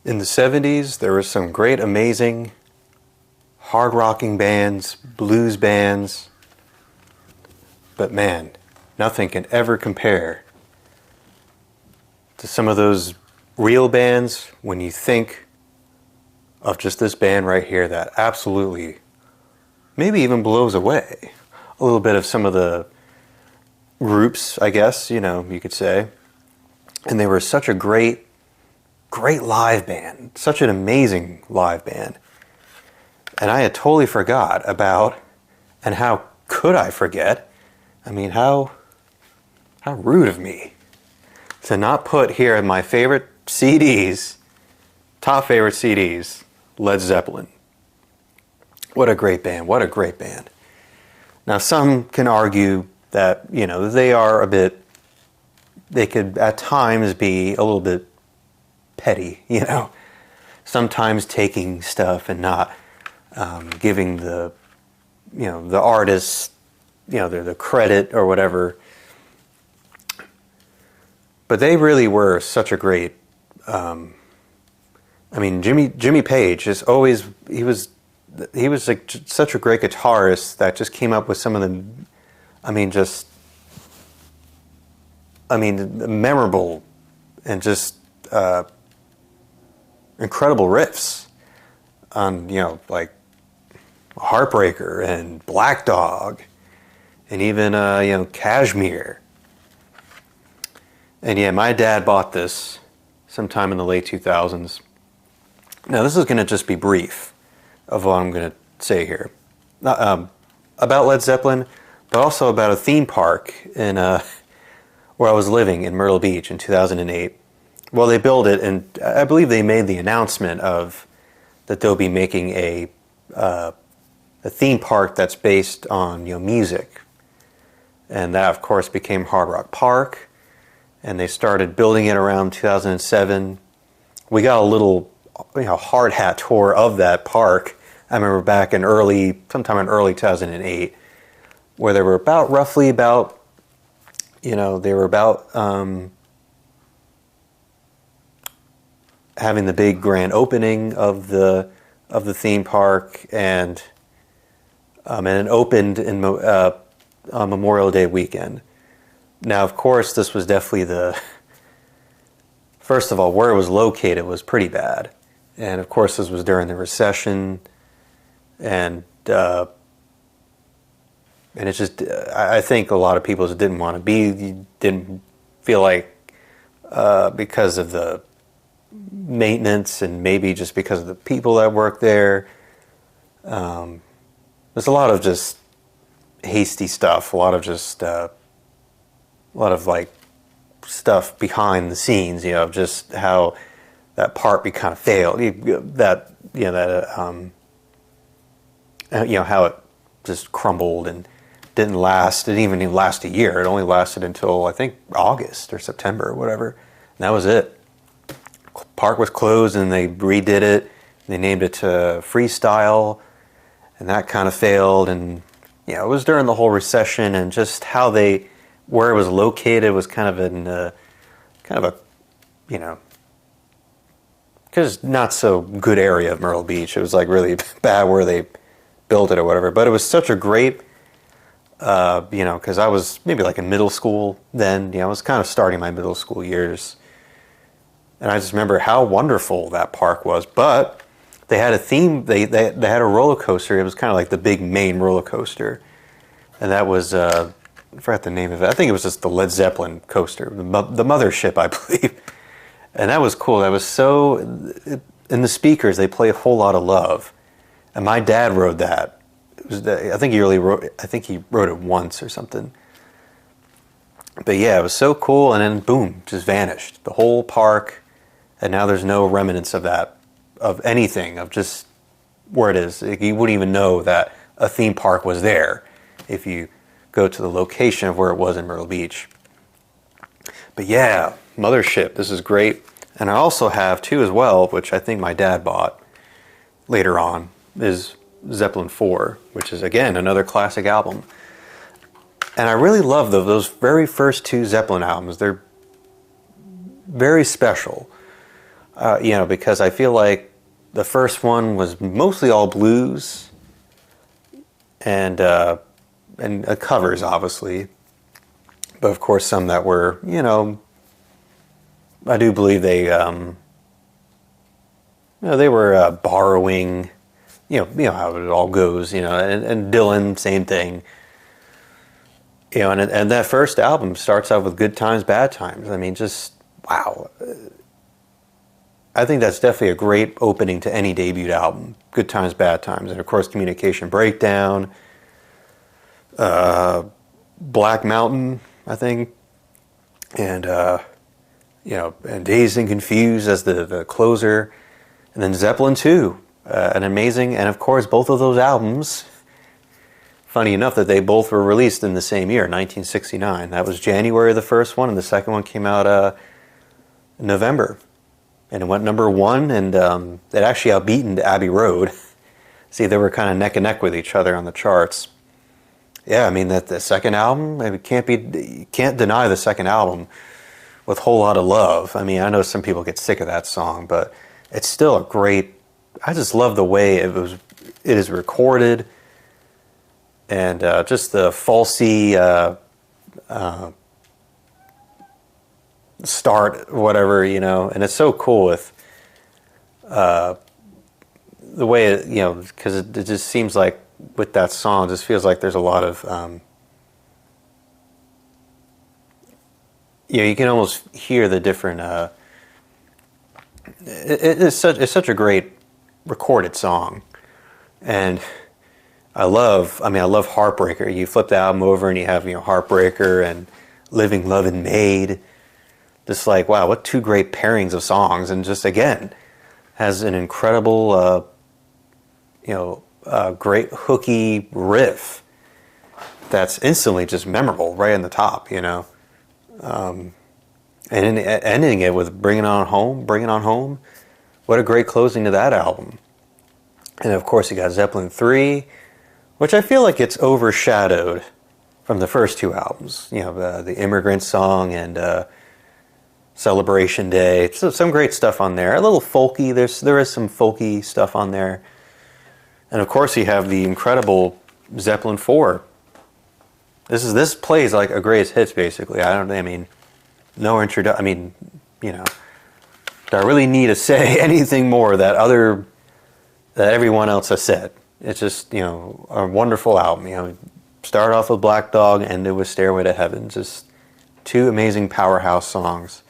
In the 70s, there were some great, amazing hard rocking bands, blues bands, but man, nothing can ever compare to some of those real bands when you think of just this band right here that absolutely, maybe even blows away a little bit of some of the groups, I guess, you could say. And they were such a great live band, such an amazing live band. And I had totally forgot about, and how could I forget? I mean, how rude of me to not put here in my favorite CDs, top favorite CDs, Led Zeppelin. What a great band, what a great band. Now some can argue that, they could at times be a little bit petty, sometimes taking stuff and not giving the artist, the credit or whatever. But they really were such a great, Jimmy Page is always, he was like such a great guitarist that just came up with some of the, memorable and just incredible riffs on, like Heartbreaker and Black Dog and even, Kashmir. And yeah, my dad bought this sometime in the late 2000s. Now this is going to just be brief of what I'm going to say here. About Led Zeppelin, but also about a theme park in where I was living in Myrtle Beach in 2008. Well, they built it, and I believe they made the announcement of that they'll be making a theme park that's based on music, and that of course became Hard Rock Park, and they started building it around 2007. We got a little hard hat tour of that park. I remember back in sometime in early 2008, where there were having the big grand opening of the theme park, and it opened on Memorial Day weekend. Now, of course, this was definitely first of all, where it was located was pretty bad, and of course, this was during the recession, and it's just, I think a lot of people just didn't want to didn't feel like, because of the maintenance and maybe just because of the people that work there. There's a lot of just hasty stuff, a lot of like stuff behind the scenes, just how that part kind of failed, how it just crumbled and didn't last. It didn't even last a year. It only lasted until, I think, August or September or whatever. And that was it. Park was closed and they redid it. They named it Freestyle, and that kind of failed. And it was during the whole recession, and just where it was located was kind of a because not so good area of Myrtle Beach. It was like really bad where they built it or whatever. But it was such a great, because I was maybe like in middle school then. I was kind of starting my middle school years. And I just remember how wonderful that park was. But they had a theme, they had a roller coaster. It was kind of like the big main roller coaster. And that was, I forgot the name of it. I think it was just the Led Zeppelin coaster, the Mothership, I believe. And that was cool. That was in the speakers, they play A Whole Lot of Love. And my dad rode that. I think he wrote it once or something. But yeah, it was so cool, and then boom, just vanished. The whole park. And now there's no remnants of that, of anything, of just where it is. You wouldn't even know that a theme park was there if you go to the location of where it was in Myrtle Beach. But yeah, Mothership, this is great. And I also have too as well, which I think my dad bought later on, is Zeppelin 4, which is again another classic album. And I really love those very first two Zeppelin albums. They're very special. because I feel like the first one was mostly all blues and covers, obviously, but of course some that were, I do believe they were borrowing, how it all goes, and Dylan, same thing. And that first album starts out with Good Times, Bad Times. I mean, just, wow. I think that's definitely a great opening to any debut album. Good Times, Bad Times. And of course, Communication Breakdown, Black Mountain, I think, and, and Dazed and Confused as the closer. And then Zeppelin 2, an amazing, and of course, both of those albums, funny enough that they both were released in the same year, 1969. That was January, the first one, and the second one came out in November. And it went number one, and it actually outbeaten Abbey Road. See, they were kind of neck and neck with each other on the charts. Yeah, I mean, that the second album, you can't deny the second album with Whole Lotta Love. I mean, I know some people get sick of that song, but it's still a great, I just love the way it is recorded, and just the falsy start, whatever, and it's so cool with the way it, because it just seems like with that song, it just feels like there's a lot of, you can almost hear the different, it's such a great recorded song, and I love Heartbreaker. You flip the album over and you have, Heartbreaker and Living, Lovin' Made. Just like, wow, what two great pairings of songs, and just again has an incredible, great hooky riff that's instantly just memorable right in the top, and ending it with Bring It On Home. What a great closing to that album. And of course, you got Zeppelin 3, which I feel like it's overshadowed from the first two albums. The Immigrant Song and Celebration Day. So some great stuff on there. A little folky. There is some folky stuff on there. And of course, you have the incredible Zeppelin 4. This plays like a greatest hits, basically. No introduction. I mean, do I really need to say anything more that everyone else has said? It's just, a wonderful album. Start off with Black Dog, ended with Stairway to Heaven. Just two amazing powerhouse songs.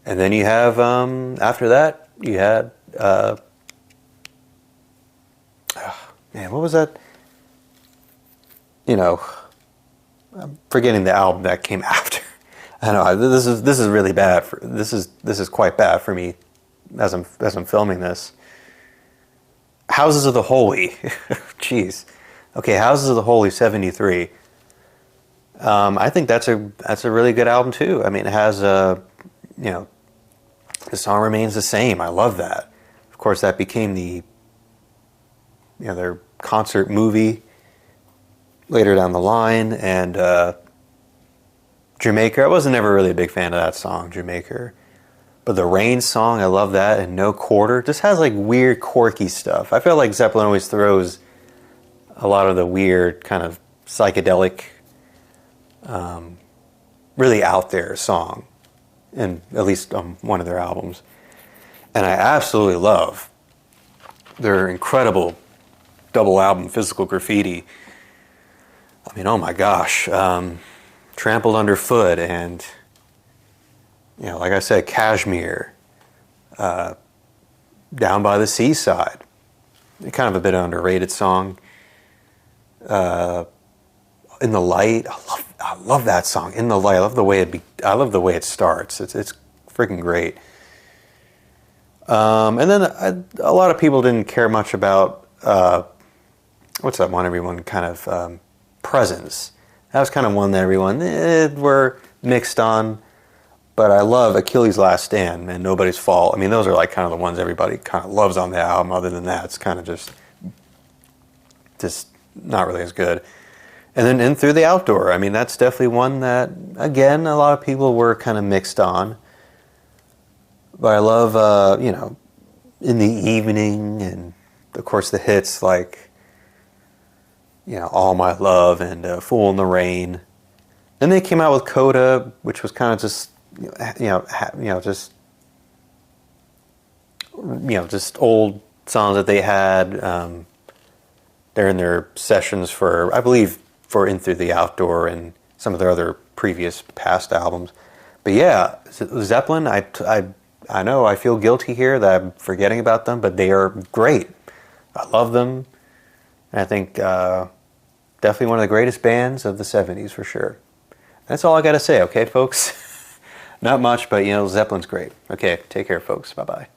And then you have, after that, you had, what was that? I'm forgetting the album that came after. I know this is really bad. This is quite bad for me as I'm filming this. Houses of the Holy, jeez. Okay, Houses of the Holy 73. I think that's a really good album too. I mean, it has The Song Remains the Same. I love that. Of course, that became their concert movie later down the line, and Jamaica. I wasn't ever really a big fan of that song, Jamaica. But the Rain song, I love that, and No Quarter. Just has like weird, quirky stuff. I feel like Zeppelin always throws a lot of the weird, kind of psychedelic, really out there song, in at least on one of their albums. And I absolutely love their incredible double album, Physical Graffiti. I mean, oh my gosh. Trampled Underfoot and, like I said, Kashmir, Down by the Seaside, kind of a bit of an underrated song. In the Light, I love that song. In the Light, I love the way it starts. It's freaking great. And then a lot of people didn't care much about what's that one everyone kind of Presence. That was kind of one that everyone were mixed on. But I love Achilles' Last Stand and Nobody's Fault. I mean, those are like kind of the ones everybody kind of loves on the album. Other than that, it's kind of just not really as good. And then In Through the Outdoor. I mean, that's definitely one that, again, a lot of people were kind of mixed on. But I love, you know, In the Evening, and of course the hits like, you know, All My Love and Fool in the Rain. Then they came out with Coda, which was kind of just, just old songs that they had. They're in their sessions for, I believe, for In Through the Outdoor and some of their other previous past albums. But yeah, Zeppelin, I know I feel guilty here that I'm forgetting about them, but they are great. I love them. And I think definitely one of the greatest bands of the 70s for sure. That's all I got to say, okay, folks? Not much, but, you know, Zeppelin's great. Okay, take care, folks. Bye-bye.